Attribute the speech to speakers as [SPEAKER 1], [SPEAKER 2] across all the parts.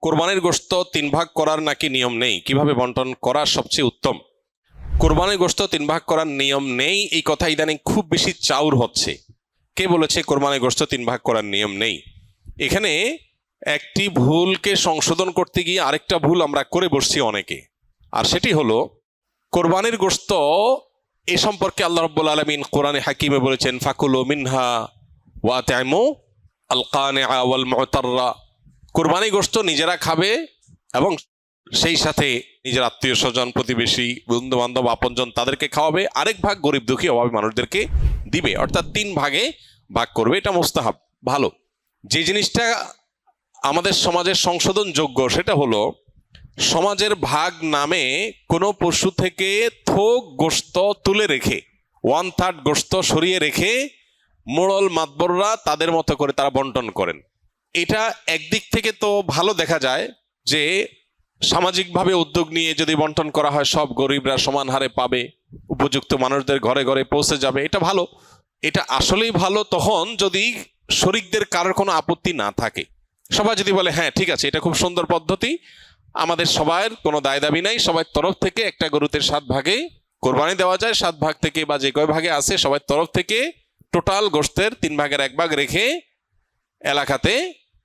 [SPEAKER 1] কোরবানির গোশত 3 ভাগ করার নাকি নিয়ম নেই, কিভাবে বন্টন করা সবচেয়ে উত্তম? কোরবানির গোশত 3 ভাগ করার নিয়ম নেই, এই কথা ইদানিং খুব বেশি চাউর হচ্ছে। কে বলেছে কোরবানির গোশত 3 ভাগ করার নিয়ম নেই? এখানে একটি ভুলকে সংশোধন করতে গিয়ে আরেকটা ভুল আমরা করে বসছি অনেকে। আর সেটি হলো, কোরবানির গোশত এ সম্পর্কে আল্লাহ রাব্বুল আলামিন কোরআনে হাকিমে বলেছেন, ফাকুলু মিনহা ওয়া আত'ইমু আল কানিআ ওয়াল মু'তাররা। কোরবানি গোশত নিজেরা খাবে এবং সেই সাথে নিজের আত্মীয় স্বজন, প্রতিবেশী, বন্ধু বান্ধব, আপনজন তাদেরকে খাওয়াবে। আরেক ভাগ গরিব দুঃখী অভাবী মানুষদেরকে দিবে, অর্থাৎ 3 ভাগে ভাগ করবে। এটা মুস্তাহাব, ভালো। যে জিনিসটা আমাদের সমাজের সংশোধনযোগ্য সেটা হলো, সমাজের ভাগ নামে কোনো পশু থেকে থোক গোশত তুলে রেখে 1/3 গোশত সরিয়ে রেখে মোড়ল মাতবররা তাদের মতো করে তারা বন্টন করেন। এটা একদিক থেকে তো ভালো দেখা যায় যে সামাজিকভাবে উদ্যোগ নিয়ে যদি বন্টন করা হয় সব গরিবরা সমান হারে পাবে, উপযুক্ত মানুষদের ঘরে ঘরে পৌঁছে যাবে, এটা ভালো। এটা আসলেই ভালো তখন যদি শরিকদের কারোর কোনো আপত্তি না থাকে। সবাই যদি বলে হ্যাঁ ঠিক আছে, এটা খুব সুন্দর পদ্ধতি, আমাদের সবার কোনো দায় দাবি নাই, সবার তরফ থেকে একটা গরুতে 7 ভাগে কোরবানি দেওয়া যায়, 7 ভাগ থেকে বা যে কয় ভাগে আছে সবার তরফ থেকে টোটাল গোশতের 3 ভাগের 1 ভাগ রেখে এলাকাতে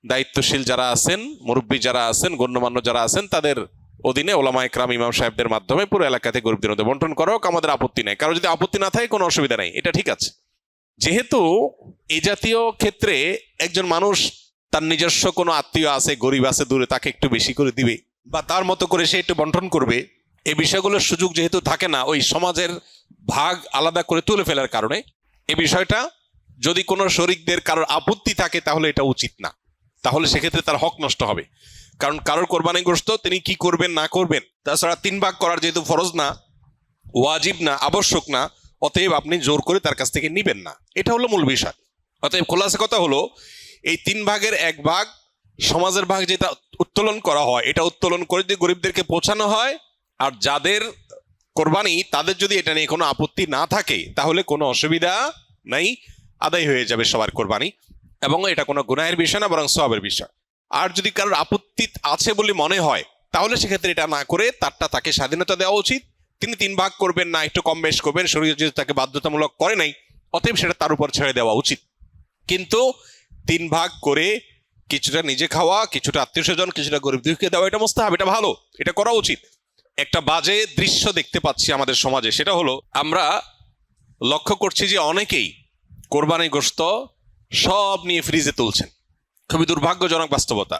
[SPEAKER 1] দায়িত্বশীল যারা আছেন, মুরব্বী যারা আছেন, গণ্যমান্য যারা আছেন, তাদের অধীনে ওলামা ইকরাম, ইমাম সাহেবদের মাধ্যমে পুরো এলাকাতে গরিবদের মধ্যে বন্টন করা হোক, আমাদের আপত্তি নেই। কারো যদি আপত্তি না থাকে কোনো অসুবিধা নেই, এটা ঠিক আছে। যেহেতু এই জাতীয় ক্ষেত্রে একজন মানুষ তার নিজস্ব কোনো আত্মীয় আছে, গরিব আছে দূরে, তাকে একটু বেশি করে দিবে বা তার মতো করে সে একটু বন্টন করবে, এই বিষয়গুলোর সুযোগ যেহেতু থাকে না ওই সমাজের ভাগ আলাদা করে তুলে ফেলার কারণে, এই বিষয়টা যদি কোনো শরিকদের কারোর আপত্তি থাকে তাহলে এটা উচিত না, তাহলে সেক্ষেত্রে তার হক নষ্ট হবে। কারণ কারোর কোরবানি গোশত তিনি কি করবেন না করবেন, তাছাড়া 3 ভাগ করার যেহেতু ফরজ না, ওয়াজিব না, আবশ্যক না, অতএব আপনি জোর করে তার কাছ থেকে নিবেন না, এটা হলো মূল বিষয়। অতএব খোলাসা কথা হলো, এই 3 ভাগের 1 ভাগ সমাজের ভাগ যেটা উত্তোলন করা হয়, এটা উত্তোলন করে যদি গরিবদেরকে পৌঁছানো হয়, আর যাদের কোরবানি তাদের যদি এটা নিয়ে কোনো আপত্তি না থাকে তাহলে কোনো অসুবিধা নাই, আদায় হয়ে যাবে সবার কোরবানি, এবং এটা কোনো গুনাহের বিষয় না, বরং সওয়াবের বিষয়। আর যদি কারোর আপত্তি আছে বলে মনে হয় তাহলে সেক্ষেত্রে এটা না করে তাকে স্বাধীনতা দেওয়া উচিত। তিনি 3 ভাগ করবেন না, একটু কম বেশ করবেন, শরীয়ত যেহেতু তাকে বাধ্যতামূলক করে নাই, অতএব সেটা তার উপর ছেড়ে দেওয়া উচিত। কিন্তু 3 ভাগ করে কিছুটা নিজে খাওয়া, কিছুটা আত্মীয় স্বজন, কিছুটা গরিব দুঃখীকে দেওয়া, এটা মুস্তাহাব, এটা ভালো, এটা করা উচিত। একটা বাজে দৃশ্য দেখতে পাচ্ছি আমাদের সমাজে, সেটা হলো আমরা লক্ষ্য করছি যে অনেকেই কোরবানি গোশত সব নিয়ে ফ্রিজে তুলছেন। খুবই দুর্ভাগ্যজনক বাস্তবতা।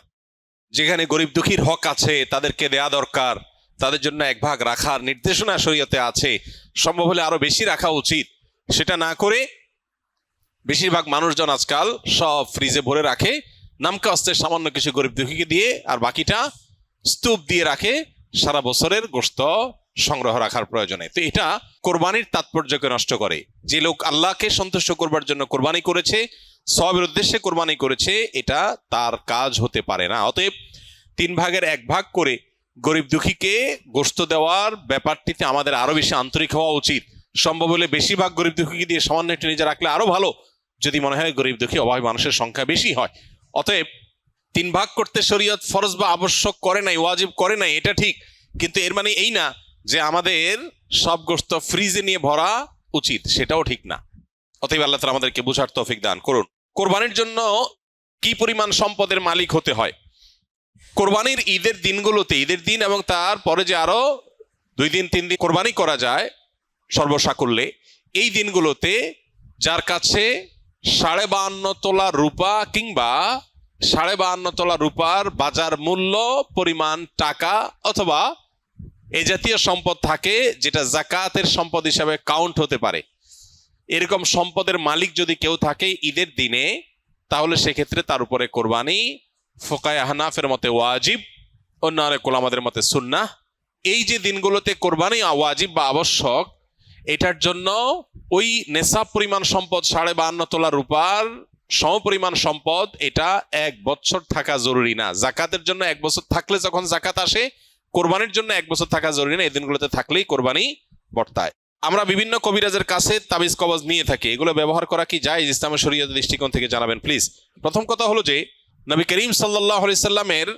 [SPEAKER 1] যেখানে গরিব দুঃখীর হক আছে, তাদেরকে দেয়া দরকার, তাদের জন্য 1 ভাগ রাখার নির্দেশনা শরীয়তে আছে, সম্ভব হলে আরো বেশি রাখা উচিত, সেটা না করে বেশিরভাগ মানুষজন আজকাল সব ফ্রিজে ভরে রাখে, নামকা অস্তে সামান্য কিছু গরিব দুঃখীকে দিয়ে, আর বাকিটা স্তূপ দিয়ে রাখে সারা বছরের গোশত সংগ্রহ রাখার প্রয়োজনে। তো এটা কোরবানির তাৎপর্যকে নষ্ট করে। যে লোক আল্লাহকে সন্তুষ্ট করবার জন্য কোরবানি করেছে, সওয়াবের উদ্দেশ্যে কোরবানি করেছে, এটা তার কাজ হতে পারে না। অতএব 3 ভাগের 1 ভাগ করে গরিব দুঃখীকে গোশত দেওয়ার ব্যাপারটিতে আমাদের আরো বেশি আন্তরিক হওয়া উচিত। সম্ভব হলে বেশিরভাগ গরিব দুঃখীকে দিয়ে সামান্য একটু নিজে রাখলে আরো ভালো, যদি মনে হয় গরিব দুঃখী অভাবী মানুষের সংখ্যা বেশি হয়। অতএব 3 ভাগ করতে শরীয়ত ফরজ বা আবশ্যক করে নাই, ওয়াজিব করে নাই, এটা ঠিক, কিন্তু এর মানে এই না যে আমাদের সব গোশত ফ্রিজে নিয়ে ভরা উচিত, সেটাও ঠিক না। অতএব আল্লাহ তাআলা আমাদেরকে বুঝার তৌফিক দান করুন। কোরবানির জন্য কি পরিমাণ সম্পদের মালিক হতে হয়? কোরবানির ঈদের দিনগুলোতে, ঈদের দিন এবং তার পরে যে আরো 2 দিন 3 দিন কোরবানি করা যায় সর্বসাকুল্যে, এই দিনগুলোতে যার কাছে 52.5 তোলা রূপা কিংবা 52.5 তোলা রূপার বাজার মূল্য পরিমাণ টাকা অথবা এই জাতীয় সম্পদ থাকে যেটা যাকাতের সম্পদ হিসাবে কাউন্ট হতে পারে, এরকম সম্পদের মালিক যদি কেউ থাকে ঈদের দিনে, তাহলে সেক্ষেত্রে তার উপরে কোরবানি ফুকায়ে হানাফের মতে ওয়াজিব, অন্য আরেক উলামাদের মতে সুন্নাহ। এই যে দিনগুলোতে কোরবানি ওয়াজিব বা আবশ্যক, এটার জন্য ওই নেশাব পরিমাণ সম্পদ 52.5 তোলা রূপার সমপরিমাণ সম্পদ, এটা 1 বছর থাকা জরুরি না। জাকাতের জন্য 1 বছর থাকলে যখন জাকাত আসে, কোরবানির জন্য 1 বছর থাকা জরুরি না, এই দিনগুলোতে থাকলেই কোরবানি বর্তায়। আমরা বিভিন্ন কবিরাজের কাছে তাবিজ কবজ নিয়ে থাকি, এগুলো ব্যবহার করা কি জায়েজ ইসলামের শরীয়তের দৃষ্টিকোণ থেকে জানাবেন প্লিজ। প্রথম কথা হলো যে নবী করিম সাল্লাল্লাহু আলাইহি সাল্লামের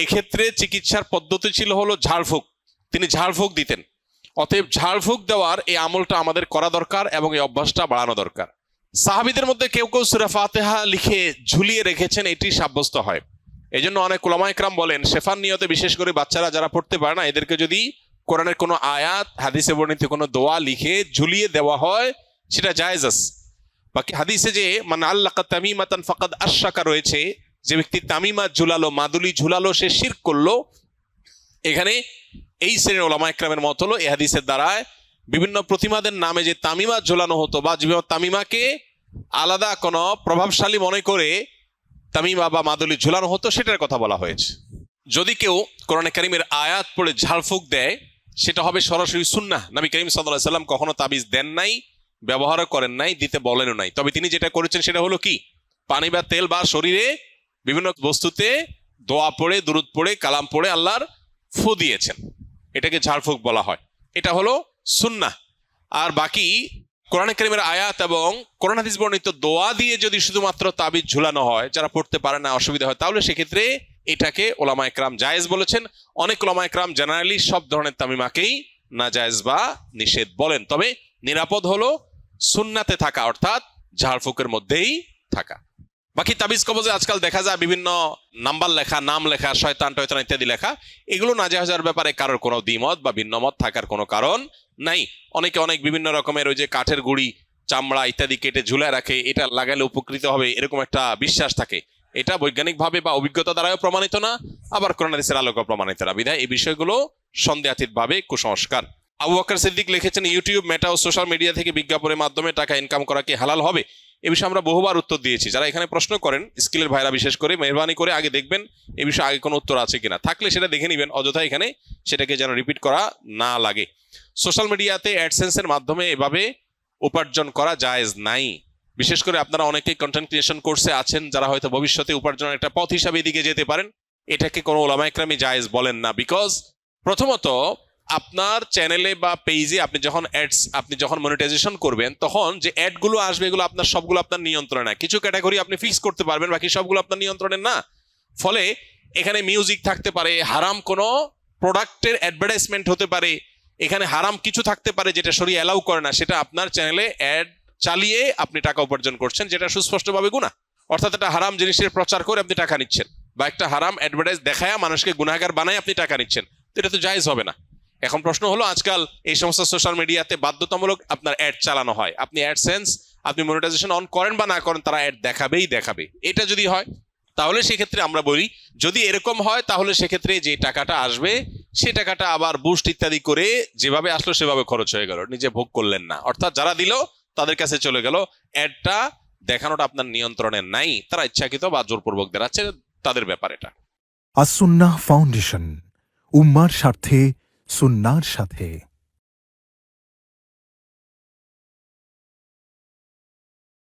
[SPEAKER 1] এক্ষেত্রে চিকিৎসার পদ্ধতি ছিল হলো ঝাড়ফুঁক, তিনি ঝাড়ফুঁক দিতেন। অতএব ঝাড়ফুঁক দেওয়ার এই আমলটা আমাদের করা দরকার এবং এই অভ্যাসটা বাড়ানো দরকার। সাহাবীদের মধ্যে কেউ কেউ সূরা ফাতিহা লিখে ঝুলিয়ে রেখেছেন, এটি সাব্যস্ত হয়। এই জন্য অনেক উলামা ইকরাম বলেন শেফার নিয়তে বিশেষ করে বাচ্চারা যারা পড়তে পারে না, এদেরকে যদি কোরআনের কোনো আয়াত, হাদিসে বর্ণিত কোনো দোয়া লিখে ঝুলিয়ে দেওয়া হয় সেটা জায়েজ আছে। বাকি হাদিসে যে মান আল্লাকা তামিমাতান ফাকাদ আশরাকা রয়েছে, যে ব্যক্তি তামিমা ঝুলালো, মাদুলি ঝুলালো, সে শিরক করলো। এখানে এই শ্রেণীর উলামা ইকরামের মত হলো এই হাদিসের দ্বারায় বিভিন্ন প্রতিমাদের নামে যে তামিমা ঝোলানো হতো বা তামিমাকে আলাদা কোনো প্রভাবশালী মনে করে তামিমা বা মাদুলি ঝুলানো হতো, সেটার কথা বলা হয়েছে। যদি কেউ কোরআনে কারীমের আয়াত পড়ে ঝাড়ফুঁক দেয়, সেটা হবে সরাসরি সুন্নাহ। নবী করিম সাল্লাল্লাহু আলাইহি সাল্লাম কখনো তাবিজ দেন নাই, ব্যবহারও করেন নাই, দিতে বলেনও নাই। তবে তিনি যেটা করেছেন সেটা হলো কি, পানি বা তেল বা শরীরে বিভিন্ন বস্তুতে দোয়া পড়ে, দুরূদ পড়ে, কালাম পড়ে আল্লাহর ফু দিয়েছেন, এটাকে ঝাড়ফুঁক বলা হয়। এটা হলো সুন্নাহ। আর বাকি কোরআনে কারীমের আয়াত এবং কোরআন হাদিস বর্ণিত দোয়া দিয়ে যদি শুধুমাত্র তাবিজ ঝুলানো হয়, যারা পড়তে পারে না, অসুবিধা হয়, তাহলে সেক্ষেত্রে এটাকে ওলামা ইকরাম জায়েজ বলেছেন। অনেক ওলামা ইকরাম জেনারেলি সব ধরনের তামিমাকেই নাজায়েজ বা নিষেধ বলেন। তবে নিরাপদ হলো সুন্নাতে থাকা, অর্থাৎ ঝাড়ফুঁকের মধ্যেই থাকা। বাকি তাবিজ কবজে আজকাল দেখা যায় বিভিন্ন নাম্বার লেখা, নাম লেখা, শয়তান টয়তান ইত্যাদি লেখা, এগুলো নাজায়েজের ব্যাপারে কারোর কোনো দ্বিমত বা ভিন্নমত থাকার কোনো কারণ নাই। অনেকে অনেক বিভিন্ন রকমের ওই যে কাঠের গুড়ি, চামড়া ইত্যাদি কেটে ঝুলায় রাখে, এটা লাগালে উপকৃত হবে এরকম একটা বিশ্বাস থাকে। এটা বৈজ্ঞানিকভাবে বা অভিজ্ঞতা দ্বারাও প্রমাণিত না, আবার কোরআন হাদিসের আলোকেও প্রমাণিত না। বিধায় এই বিষয়গুলো সন্দেহাতীতভাবে কুসংস্কার। আবু বকর সিদ্দিক লিখেছেন, ইউটিউব, মেটা ও সোশ্যাল মিডিয়া থেকে বিজ্ঞাপনের মাধ্যমে টাকা ইনকাম করা কি হালাল হবে? এ বিষয়ে আমরা বহুবার উত্তর দিয়েছি। যারা এখানে প্রশ্ন করেন, স্কিলের ভাইরা বিশেষ করে, মেহরবানি করে আগে দেখবেন এ বিষয়ে আগে কোনো উত্তর আছে কিনা, থাকলে সেটা দেখে নেবেন, অযথা এখানে সেটাকে যেন রিপিট করা না লাগে। সোশ্যাল মিডিয়াতে অ্যাডসেন্সের মাধ্যমে এভাবে উপার্জন করা জায়েজ নাই। বিশেষ করে আপনারা অনেকেই কন্টেন্ট ক্রিয়েশন কোর্সে আছেন, যারা হয়তো ভবিষ্যতে উপার্জনের একটা পথ হিসাবে এদিকে যেতে পারেন। এটাকে কোনো ওলামা ইকরামই জায়েজ বলেন না। বিকজ প্রথমত আপনার চ্যানেলে বা পেজে আপনি যখন মনিটাইজেশন করবেন, তখন যে অ্যাডগুলো আসবে এগুলো আপনার সবগুলো আপনার নিয়ন্ত্রণে না। কিছু ক্যাটাগরি আপনি ফিক্স করতে পারবেন, বাকি সবগুলো আপনার নিয়ন্ত্রণে না। ফলে এখানে মিউজিক থাকতে পারে, হারাম কোনো প্রোডাক্টের অ্যাডভার্টাইজমেন্ট হতে পারে, এখানে হারাম কিছু থাকতে পারে যেটা শরীয়ত অ্যালাউ করে না, সেটা আপনার চ্যানেলে অ্যাড চালিয়ে আপনি টাকা উপার্জন করছেন, যেটা সুস্পষ্টভাবে গুনাহ। অর্থাৎ একটা হারাম জিনিসের প্রচার করে আপনি টাকা নিচ্ছেন, বা একটা হারাম অ্যাডভার্টাইজ দেখায় মানুষকে গুনাহগার বানায় আপনি টাকা নিচ্ছেন, তো এটা তো জায়েজ হবে না। এখন প্রশ্ন হলো, আজকাল এই সমস্ত সোশ্যাল মিডিয়াতে বাধ্যতামূলক আপনার অ্যাড চালানো হয়। আপনি অ্যাডসেন্স, আপনি মনিটাইজেশন অন করেন বা না করেন, তারা অ্যাড দেখাবে। এটা যদি হয়, তাহলে সেক্ষেত্রে আমরা বলি, যদি এরকম হয় তাহলে সেক্ষেত্রে যে টাকাটা আসবে সে টাকাটা আবার বুস্ট ইত্যাদি করে যেভাবে আসলো সেভাবে খরচ হয়ে গেল, নিজে ভোগ করলেন না। অর্থাৎ যারা দিল তাদের কাছে চলে গেল, অ্যাডটা দেখানোটা আপনার নিয়ন্ত্রণে নাই, তারা ইচ্ছাকৃত বা জোরপূর্বক দেখাচ্ছে, তাদের ব্যাপার এটা।
[SPEAKER 2] আস-সুন্নাহ ফাউন্ডেশন, উম্মার স্বার্থে সুন্নাহর সাথে।